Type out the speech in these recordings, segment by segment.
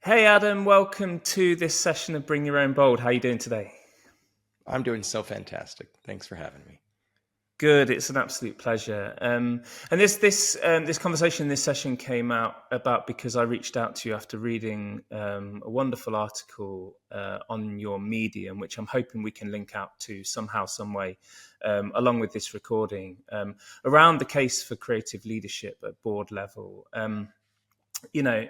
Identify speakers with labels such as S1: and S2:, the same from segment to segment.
S1: Hey Adam, welcome to this session of Bring Your Own Bold. How are you doing today?
S2: I'm doing so fantastic. Thanks for having me.
S1: Good, it's an absolute pleasure. And this conversation, this session came out about because I reached out to you after reading a wonderful article on your Medium, which I'm hoping we can link out to somehow, some way, along with this recording, around the case for creative leadership at board level. You know,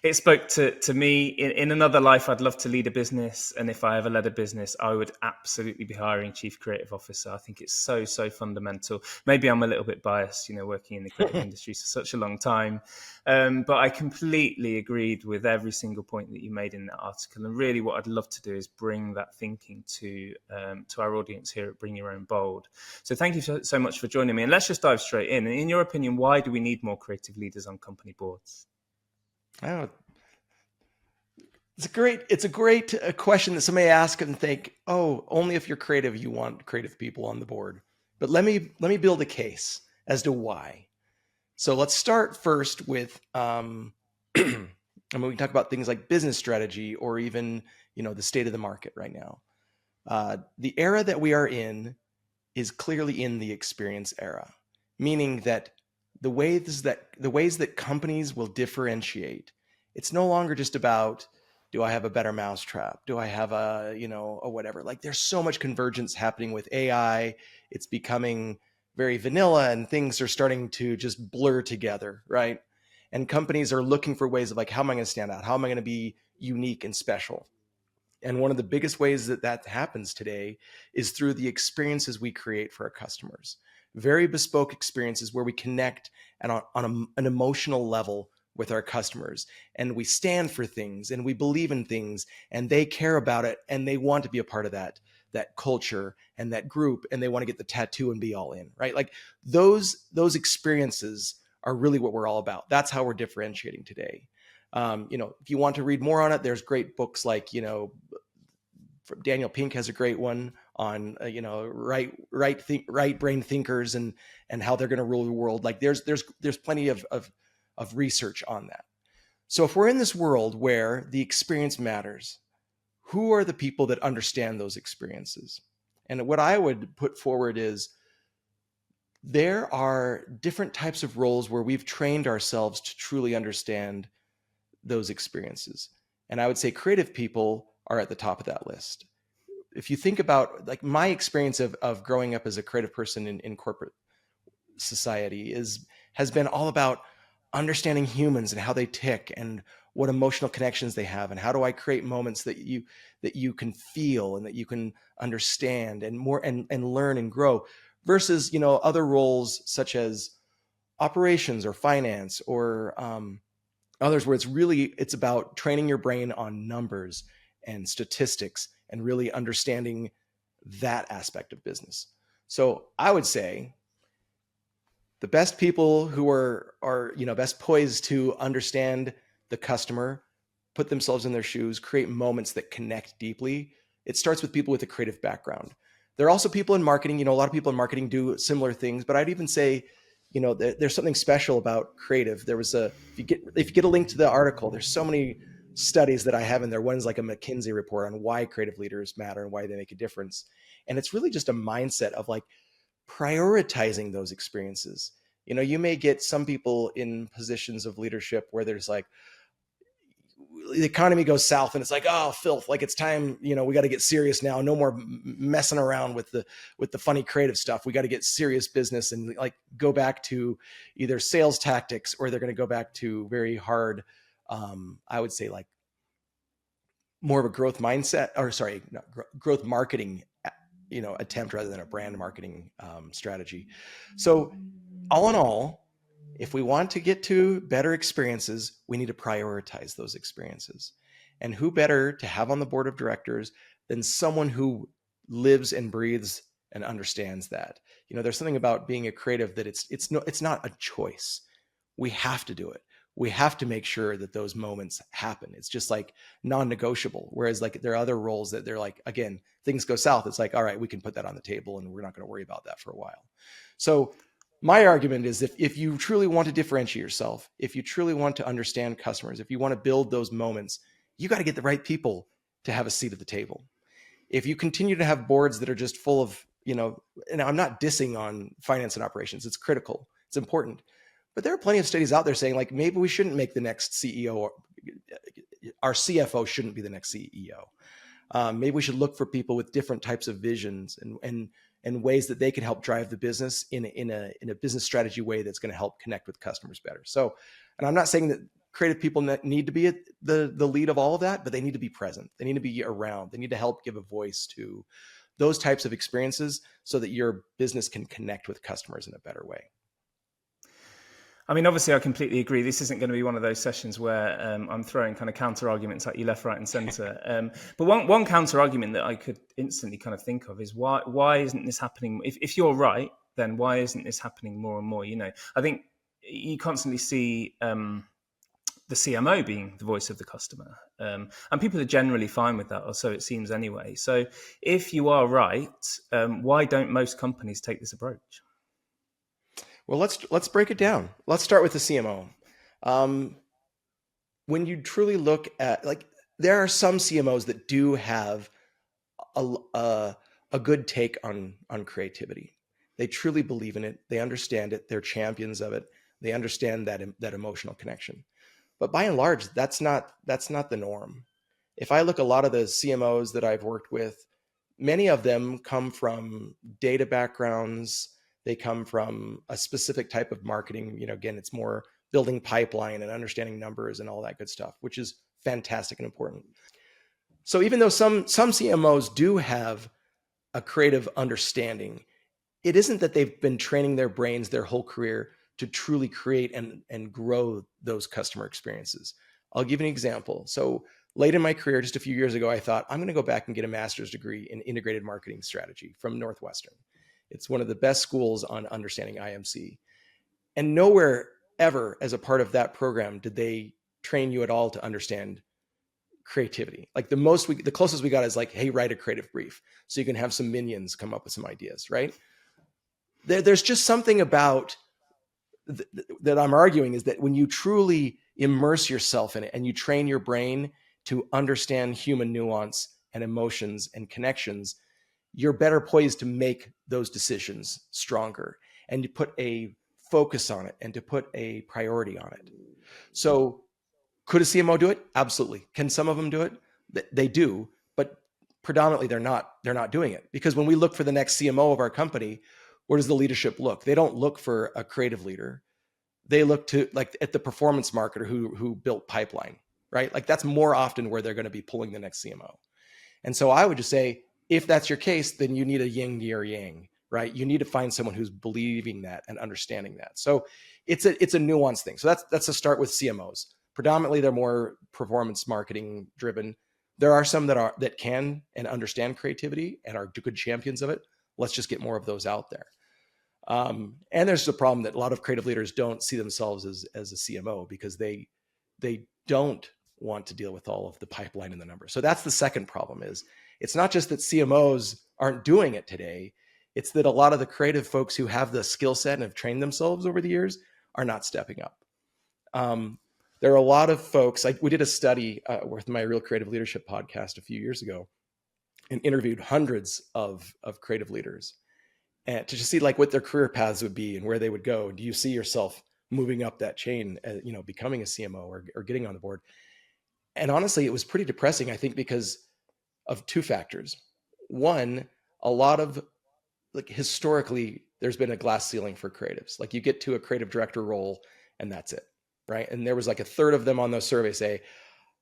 S1: it spoke to me. In another life, I'd love to lead a business. And if I ever led a business, I would absolutely be hiring chief creative officer. I think it's so fundamental. Maybe I'm a little bit biased, working in the creative industry for such a long time. But I completely agreed with every single point that you made in that article. And really what I'd love to do is bring that thinking to our audience here at Bring Your Own Bold. So thank you so much for joining me. And let's just dive straight in. In your opinion, why do we need more creative leaders on company boards?
S2: Oh, it's a great question that somebody ask and think, oh, only if you're creative, you want creative people on the board. But let me build a case as to why. So let's start first with, and we can talk about things like business strategy or even, the state of the market right now. The era that we are in is clearly in the experience era, meaning that the ways that companies will differentiate, it's no longer just about, do I have a better mousetrap? Do I have a whatever? Like there's so much convergence happening with AI. It's becoming very vanilla and things are starting to just blur together, right? And companies are looking for ways of like, how am I going to stand out? How am I going to be unique and special? And one of the biggest ways that happens today is through the experiences we create for our customers. Very bespoke experiences where we connect and on an emotional level with our customers. And we stand for things and we believe in things and they care about it and they want to be a part of that culture and that group, and they want to get the tattoo and be all in, right? Like those experiences are really what we're all about. That's how we're differentiating today. If you want to read more on it, there's great books like, Daniel Pink has a great one on, right brain thinkers and how they're going to rule the world. Like there's plenty of research on that. So if we're in this world where the experience matters, who are the people that understand those experiences? And what I would put forward is there are different types of roles where we've trained ourselves to truly understand those experiences. And I would say creative people are at the top of that list. If you think about like my experience of growing up as a creative person in corporate society has been all about understanding humans and how they tick and what emotional connections they have and how do I create moments that you can feel and that you can understand and more and learn and grow versus other roles such as operations or finance or others where it's about training your brain on numbers and statistics and really understanding that aspect of business. So I would say the best people who are best poised to understand the customer, put themselves in their shoes, create moments that connect deeply. It starts with people with a creative background. There are also people in marketing. A lot of people in marketing do similar things, but I'd even say, there's something special about creative. If you get a link to the article, there's so many studies that I have in there. One's like a McKinsey report on why creative leaders matter and why they make a difference. And it's really just a mindset of like prioritizing those experiences. You may get some people in positions of leadership where there's like, the economy goes south and it's like, oh, filth, like it's time, we got to get serious now. No more messing around with the funny creative stuff. We got to get serious business and like go back to either sales tactics, or they're going to go back to very hard, I would say like more of a growth mindset, or sorry, growth marketing, attempt rather than a brand marketing strategy. So all in all, if we want to get to better experiences, we need to prioritize those experiences. And who better to have on the board of directors than someone who lives and breathes and understands that? There's something about being a creative that it's not a choice. We have to do it. We have to make sure that those moments happen. It's just like non-negotiable. Whereas like there are other roles that they're like, again, things go south. It's like, all right, we can put that on the table and we're not going to worry about that for a while. So My argument is if you truly want to differentiate yourself, if you truly want to understand customers, if you want to build those moments, you got to get the right people to have a seat at the table. If you continue to have boards that are just full of, and I'm not dissing on finance and operations, it's critical, it's important. But there are plenty of studies out there saying, like, maybe we shouldn't make the next CEO, our CFO shouldn't be the next CEO. Maybe we should look for people with different types of visions and ways that they can help drive the business in a business strategy way that's going to help connect with customers better. So, and I'm not saying that creative people need to be at the lead of all of that, but they need to be present. They need to be around. They need to help give a voice to those types of experiences so that your business can connect with customers in a better way.
S1: I mean, obviously, I completely agree. This isn't going to be one of those sessions where I'm throwing kind of counter arguments at you left, right, and centre. But one counter argument that I could instantly kind of think of is why isn't this happening? If you're right, then why isn't this happening more and more? I think you constantly see the CMO being the voice of the customer, and people are generally fine with that, or so it seems anyway. So, if you are right, why don't most companies take this approach?
S2: Well, let's break it down. Let's start with the CMO. When you truly look at, like, there are some CMOs that do have a good take on creativity. They truly believe in it. They understand it. They're champions of it. They understand that emotional connection. But by and large, that's not the norm. If I look a lot of the CMOs that I've worked with, many of them come from data backgrounds. They come from a specific type of marketing. Again, it's more building pipeline and understanding numbers and all that good stuff, which is fantastic and important. So even though some CMOs do have a creative understanding, it isn't that they've been training their brains their whole career to truly create and grow those customer experiences. I'll give you an example. So late in my career, just a few years ago, I thought, I'm going to go back and get a master's degree in integrated marketing strategy from Northwestern. It's one of the best schools on understanding IMC. And nowhere ever as a part of that program did they train you at all to understand creativity. Like the closest we got is like, hey, write a creative brief so you can have some minions come up with some ideas, right? There's just something about that I'm arguing is that when you truly immerse yourself in it and you train your brain to understand human nuance and emotions and connections, you're better poised to make those decisions stronger and to put a focus on it and to put a priority on it. So could a CMO do it? Absolutely. Can some of them do it? They do, but predominantly they're not doing it, because when we look for the next CMO of our company, where does the leadership look? They don't look for a creative leader. They look to at the performance marketer who built pipeline, right? Like that's more often where they're going to be pulling the next CMO. And so I would just say, if that's your case, then you need a yin or yang, right? You need to find someone who's believing that and understanding that. So it's a nuanced thing. So that's a start with CMOs. Predominantly, they're more performance marketing driven. There are some that can and understand creativity and are good champions of it. Let's just get more of those out there. And there's a problem that a lot of creative leaders don't see themselves as a CMO because they don't want to deal with all of the pipeline and the numbers. So that's the second problem. Is it's not just that CMOs aren't doing it today. It's that a lot of the creative folks who have the skill set and have trained themselves over the years are not stepping up. There are a lot of folks, we did a study with my Real Creative Leadership podcast a few years ago and interviewed hundreds of creative leaders and to just see like what their career paths would be and where they would go. Do you see yourself moving up that chain, becoming a CMO or getting on the board? And honestly, it was pretty depressing, I think, because of two factors. One, a lot of historically, there's been a glass ceiling for creatives. Like you get to a creative director role and that's it, right? And there was like a third of them on those surveys say,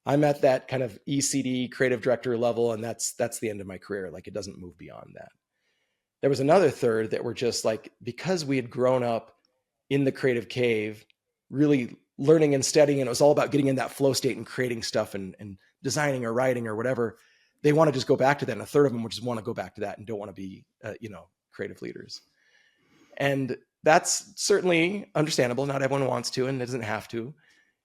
S2: I'm at that kind of ECD creative director level and that's the end of my career. Like it doesn't move beyond that. There was another third that were just like, because we had grown up in the creative cave, really learning and studying, and it was all about getting in that flow state and creating stuff and designing or writing or whatever, they want to just go back to that. And a third of them would just want to go back to that and don't want to be, creative leaders. And that's certainly understandable. Not everyone wants to and doesn't have to.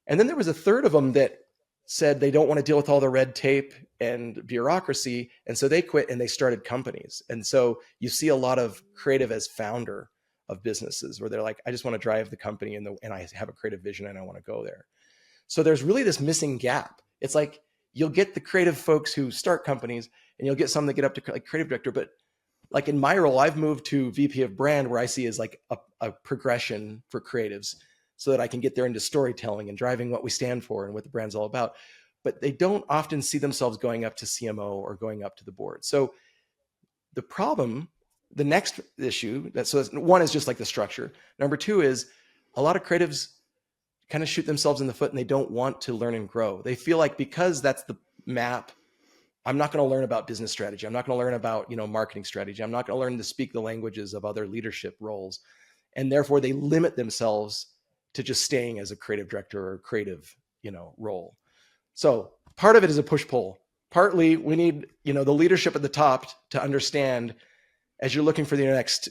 S2: And then there was a third of them that said they don't want to deal with all the red tape and bureaucracy. And so they quit and they started companies. And so you see a lot of creative as founder of businesses where they're like, I just want to drive the company and I have a creative vision and I want to go there. So there's really this missing gap. It's like you'll get the creative folks who start companies and you'll get some that get up to like creative director. But like in my role, I've moved to VP of brand, where I see as like a progression for creatives so that I can get there into storytelling and driving what we stand for and what the brand's all about. But they don't often see themselves going up to CMO or going up to the board. So the problem, the next issue, so one is just like the structure. Number two is a lot of creatives kind of shoot themselves in the foot and they don't want to learn and grow. They feel like because that's the map, I'm not going to learn about business strategy. I'm not going to learn about, marketing strategy. I'm not going to learn to speak the languages of other leadership roles. And therefore they limit themselves to just staying as a creative director or creative, role. So part of it is a push-pull. Partly we need, the leadership at the top to understand, as you're looking for the next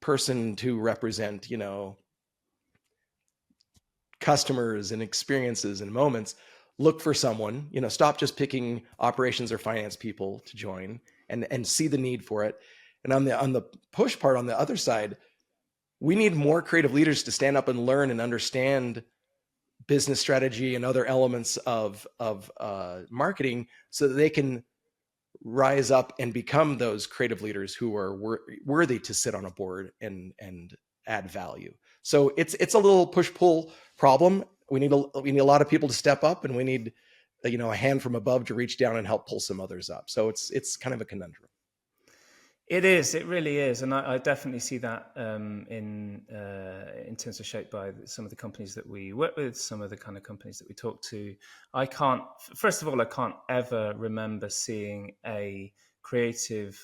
S2: person to represent, customers and experiences and moments, look for someone, stop just picking operations or finance people to join and see the need for it. And on the push part, on the other side, we need more creative leaders to stand up and learn and understand business strategy and other elements of marketing so that they can rise up and become those creative leaders who are worthy to sit on a board and add value. So it's a little push-pull problem. We need a lot of people to step up, and we need a hand from above to reach down and help pull some others up. So it's kind of a conundrum.
S1: It is. It really is, and I definitely see that in terms of shaped by some of the companies that we work with, some of the kind of companies that we talk to. I can't ever remember seeing a creative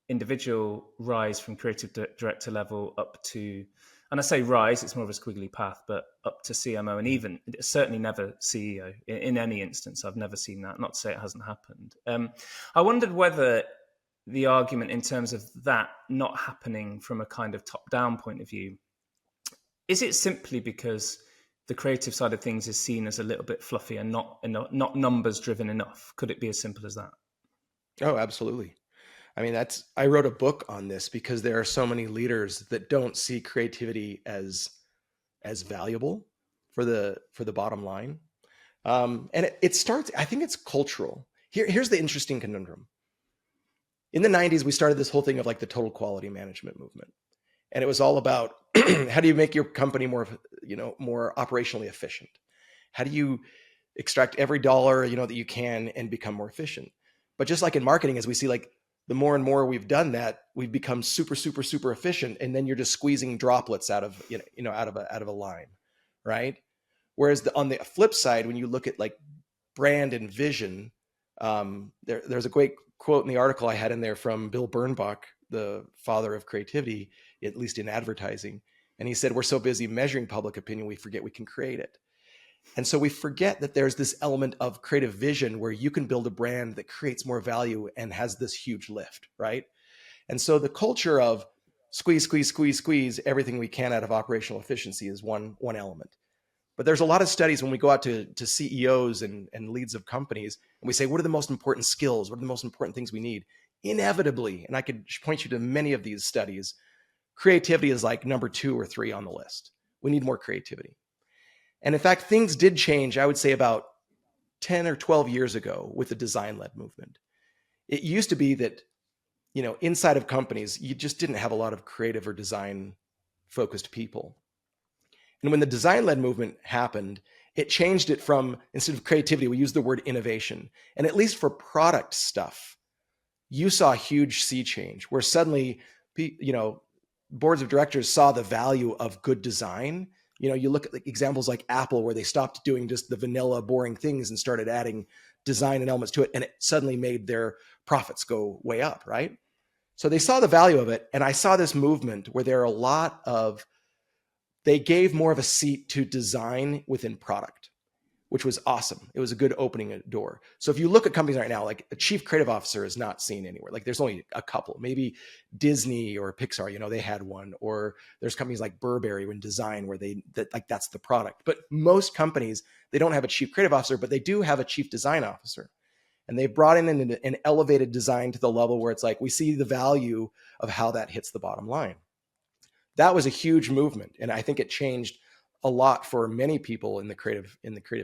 S1: individual rise from creative director level up to, and I say rise, it's more of a squiggly path, but up to CMO, and even certainly never CEO in any instance. I've never seen that. Not to say it hasn't happened. I wondered whether the argument in terms of that not happening from a kind of top-down point of view, is it simply because the creative side of things is seen as a little bit fluffy and not numbers-driven enough? Could it be as simple as that?
S2: Oh, absolutely. I mean, I wrote a book on this because there are so many leaders that don't see creativity as valuable for the bottom line. And it starts, I think it's cultural. Here's the interesting conundrum. In the 90s, we started this whole thing of like the total quality management movement. And it was all about how do you make your company more operationally efficient? How do you extract every dollar, that you can and become more efficient? But just like in marketing, as we see, like the more and more we've done that, we've become super, super, super efficient. And then you're just squeezing droplets out of a line, right? Whereas on the flip side, when you look at like brand and vision, there's a great quote in the article I had in there from Bill Bernbach, the father of creativity, at least in advertising. And he said, we're so busy measuring public opinion, we forget we can create it. And so we forget that there's this element of creative vision where you can build a brand that creates more value and has this huge lift, right? And so the culture of squeeze everything we can out of operational efficiency is one element. But there's a lot of studies when we go out to CEOs and leads of companies, and we say, what are the most important skills? What are the most important things we need? Inevitably, and I could point you to many of these studies, creativity is like number 2 or 3 on the list. We need more creativity. And in fact, things did change, I would say about 10 or 12 years ago with the design-led movement. It used to be that, inside of companies, you just didn't have a lot of creative or design-focused people. And when the design-led movement happened, it changed it from, instead of creativity, we use the word innovation. And at least for product stuff, you saw a huge sea change where suddenly, boards of directors saw the value of good design. You look at examples like Apple, where they stopped doing just the vanilla, boring things and started adding design and elements to it. And it suddenly made their profits go way up, right? So they saw the value of it. And I saw this movement where there are they gave more of a seat to design within product, which was awesome. It was a good opening a door. So if you look at companies right now, like a chief creative officer is not seen anywhere. Like there's only a couple, maybe Disney or Pixar, they had one, or there's companies like Burberry in design where that's the product. But most companies, they don't have a chief creative officer, but they do have a chief design officer. And they brought in an elevated design to the level where it's like, we see the value of how that hits the bottom line. that was a huge movement. And I think it changed a lot for many people in the creative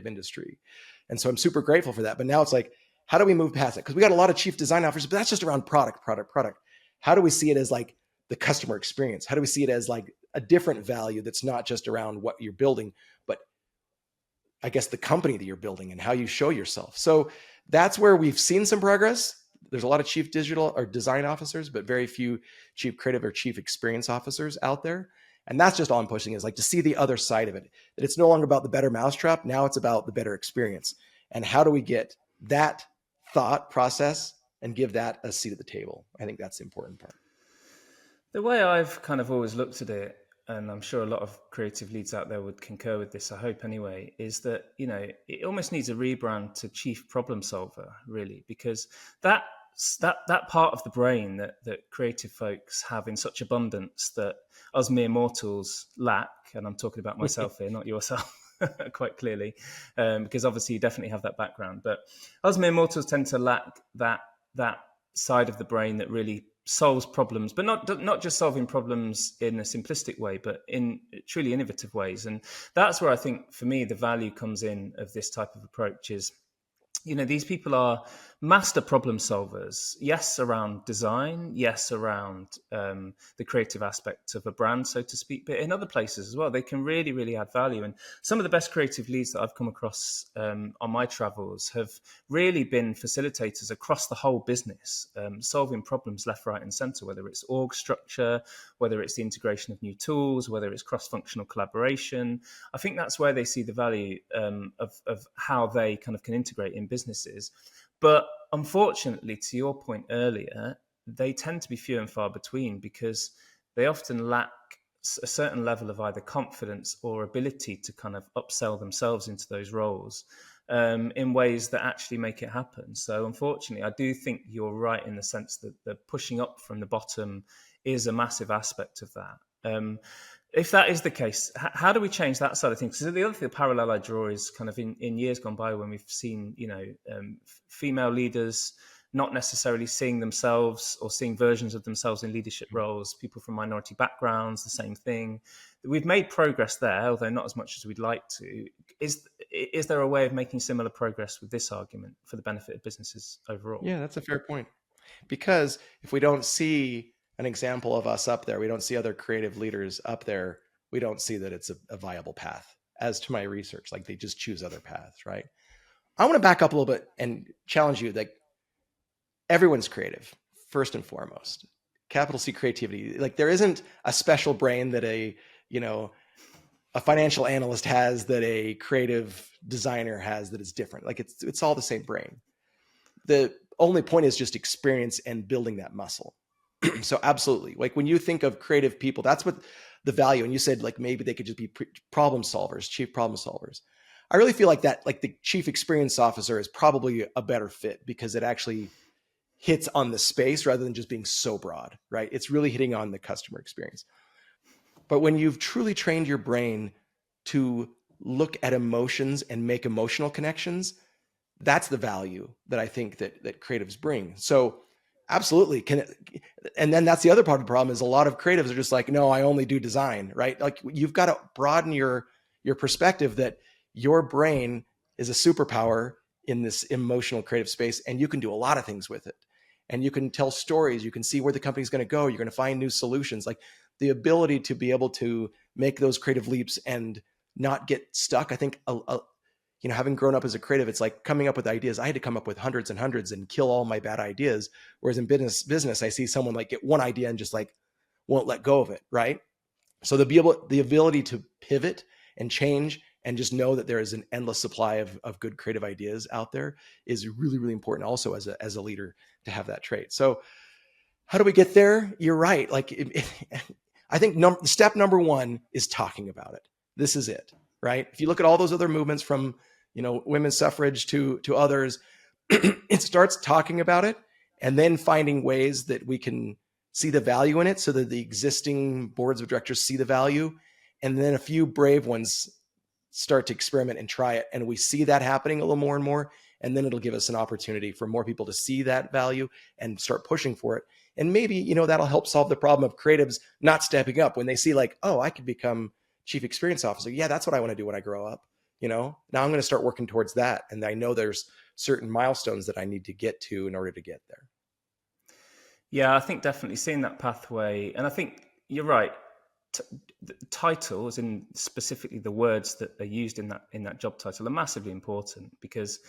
S2: industry. And so I'm super grateful for that. But now it's like, how do we move past it? Because we got a lot of chief design officers, but that's just around product. How do we see it as like the customer experience? How do we see it as like a different value that's not just around what you're building, but I guess the company that you're building and how you show yourself? So that's where we've seen some progress. There's a lot of chief digital or design officers, but very few chief creative or chief experience officers out there. And that's just all I'm pushing, is like to see the other side of it, that it's no longer about the better mousetrap. Now it's about the better experience. And how do we get that thought process and give that a seat at the table? I think that's the important part.
S1: The way I've kind of always looked at it, and I'm sure a lot of creative leads out there would concur with this, I hope anyway, is that, it almost needs a rebrand to chief problem solver, really, because that part of the brain that creative folks have in such abundance that us mere mortals lack, and I'm talking about myself here, not yourself, quite clearly, because obviously you definitely have that background, but us mere mortals tend to lack that side of the brain that really solves problems, but not just solving problems in a simplistic way, but in truly innovative ways. And that's where I think, for me, the value comes in of this type of approach is, these people are master problem solvers. Yes, around design. Yes, around the creative aspect of a brand, so to speak. But in other places as well, they can really, really add value. And some of the best creative leads that I've come across on my travels have really been facilitators across the whole business, solving problems left, right, and centre, whether it's org structure, whether it's the integration of new tools, whether it's cross-functional collaboration. I think that's where they see the value of how they kind of can integrate in businesses. But unfortunately, to your point earlier, they tend to be few and far between because they often lack a certain level of either confidence or ability to kind of upsell themselves into those roles in ways that actually make it happen. So unfortunately, I do think you're right in the sense that the pushing up from the bottom is a massive aspect of that. If that is the case, how do we change that side of things? Because the other thing, the parallel I draw is kind of in years gone by when we've seen, female leaders not necessarily seeing themselves or seeing versions of themselves in leadership roles, people from minority backgrounds, the same thing. We've made progress there, although not as much as we'd like to. Is there a way of making similar progress with this argument for the benefit of businesses overall?
S2: Yeah, that's a fair point. Because if we don't see an example of us up there, we don't see other creative leaders up there, we don't see that it's a viable path. As to my research, like they just choose other paths, right? I want to back up a little bit and challenge you. Like, everyone's creative, first and foremost. Capital C creativity. Like, there isn't a special brain that a financial analyst has that a creative designer has that is different. Like, it's all the same brain. The only point is just experience and building that muscle. So absolutely. Like, when you think of creative people, that's what the value. And you said, like, maybe they could just be problem solvers, chief problem solvers. I really feel like that, like, the chief experience officer is probably a better fit because it actually hits on the space rather than just being so broad, right? It's really hitting on the customer experience. But when you've truly trained your brain to look at emotions and make emotional connections, that's the value that I think that creatives bring. So absolutely. And then that's the other part of the problem is a lot of creatives are just like, no, I only do design, right? Like, you've got to broaden your perspective that your brain is a superpower in this emotional creative space, and you can do a lot of things with it. And you can tell stories, you can see where the company's going to go, you're going to find new solutions. Like, the ability to be able to make those creative leaps and not get stuck. I think having grown up as a creative, it's like coming up with ideas. I had to come up with hundreds and hundreds and kill all my bad ideas. Whereas in business, I see someone like get one idea and just like won't let go of it, right? So the ability to pivot and change and just know that there is an endless supply of good creative ideas out there is really, really important also as a leader to have that trait. So how do we get there? You're right. Like, I think step number one is talking about it. This is it, right? If you look at all those other movements from, women's suffrage to others, it starts talking about it and then finding ways that we can see the value in it so that the existing boards of directors see the value. And then a few brave ones start to experiment and try it. And we see that happening a little more and more. And then it'll give us an opportunity for more people to see that value and start pushing for it. And maybe, that'll help solve the problem of creatives not stepping up when they see like, oh, I could become chief experience officer. Yeah, that's what I want to do when I grow up. Now I'm going to start working towards that. And I know there's certain milestones that I need to get to in order to get there.
S1: Yeah, I think definitely seeing that pathway. And I think you're right. The title, as in specifically the words that are used in that job title, are massively important, because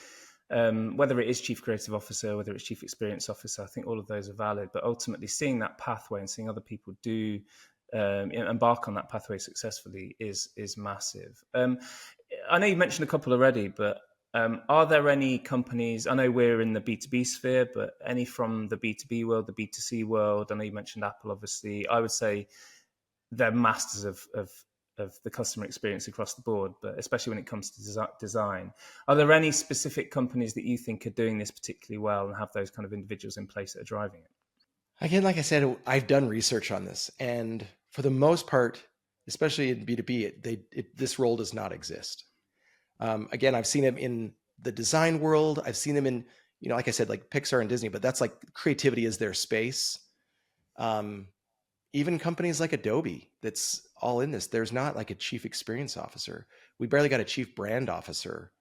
S1: whether it is chief creative officer, whether it's chief experience officer, I think all of those are valid. But ultimately, seeing that pathway and seeing other people do embark on that pathway successfully is massive. I know you mentioned a couple already, but are there any companies? I know we're in the B2B sphere, but any from the B2B world, the B2C world? I know you mentioned Apple, obviously. I would say they're masters of the customer experience across the board, but especially when it comes to design. Are there any specific companies that you think are doing this particularly well and have those kind of individuals in place that are driving it?
S2: Again, like I said, I've done research on this, and for the most part, especially in B2B, this role does not exist. Again, I've seen them in the design world. I've seen them in, like I said, like Pixar and Disney, but that's like creativity is their space. Even companies like Adobe, that's all in this. There's not like a chief experience officer. We barely got a chief brand officer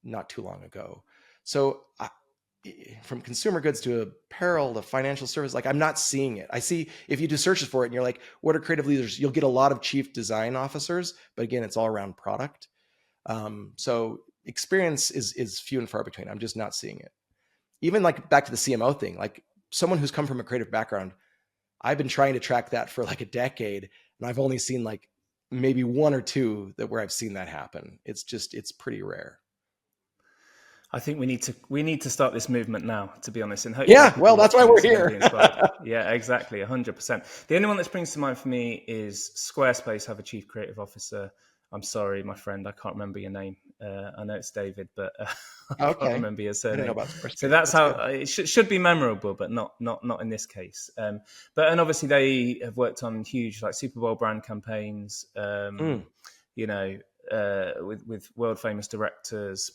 S2: not too long ago. So from consumer goods to apparel to financial service, like I'm not seeing it. I see if you do searches for it and you're like, what are creative leaders? You'll get a lot of chief design officers, but again, it's all around product. So experience is few and far between. I'm just not seeing it. Even like back to the CMO thing, like someone who's come from a creative background, I've been trying to track that for like a decade, and I've only seen like maybe one or two where I've seen that happen. It's pretty rare.
S1: I think we need to start this movement now, to be honest. And hopefully,
S2: well, that's why we're here.
S1: Yeah, exactly, 100%. The only one that springs to mind for me is Squarespace have a chief creative officer. I'm sorry, my friend, I can't remember your name. I know it's David, but I can't remember your surname. So that's how it should be memorable, but not in this case. And obviously they have worked on huge like Super Bowl brand campaigns. With world famous directors.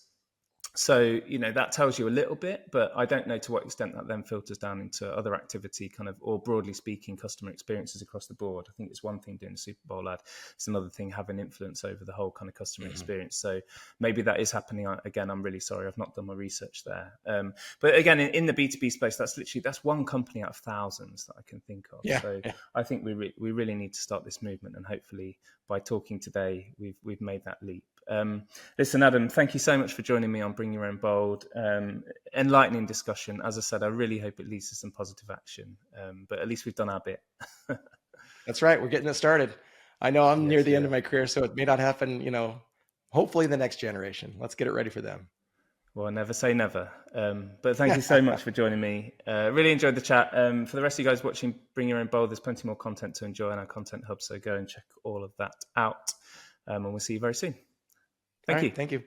S1: So, that tells you a little bit, but I don't know to what extent that then filters down into other activity kind of, or broadly speaking, customer experiences across the board. I think it's one thing doing a Super Bowl ad. It's another thing having influence over the whole kind of customer experience. So maybe that is happening. Again, I'm really sorry. I've not done my research there. But again, in the B2B space, that's one company out of thousands that I can think of. I think we really need to start this movement, and hopefully by talking today, we've made that leap. Listen, Adam, thank you so much for joining me on Bring Your Own Bold. Enlightening discussion. As I said, I really hope it leads to some positive action, but at least we've done our bit.
S2: That's right. We're getting it started. I know I'm near the end of my career, so it may not happen, hopefully the next generation. Let's get it ready for them.
S1: Well, never say never. But thank you so much for joining me. Really enjoyed the chat. For the rest of you guys watching Bring Your Own Bold, there's plenty more content to enjoy in our content hub, so go and check all of that out. And we'll see you very soon. Thank you.
S2: Thank you.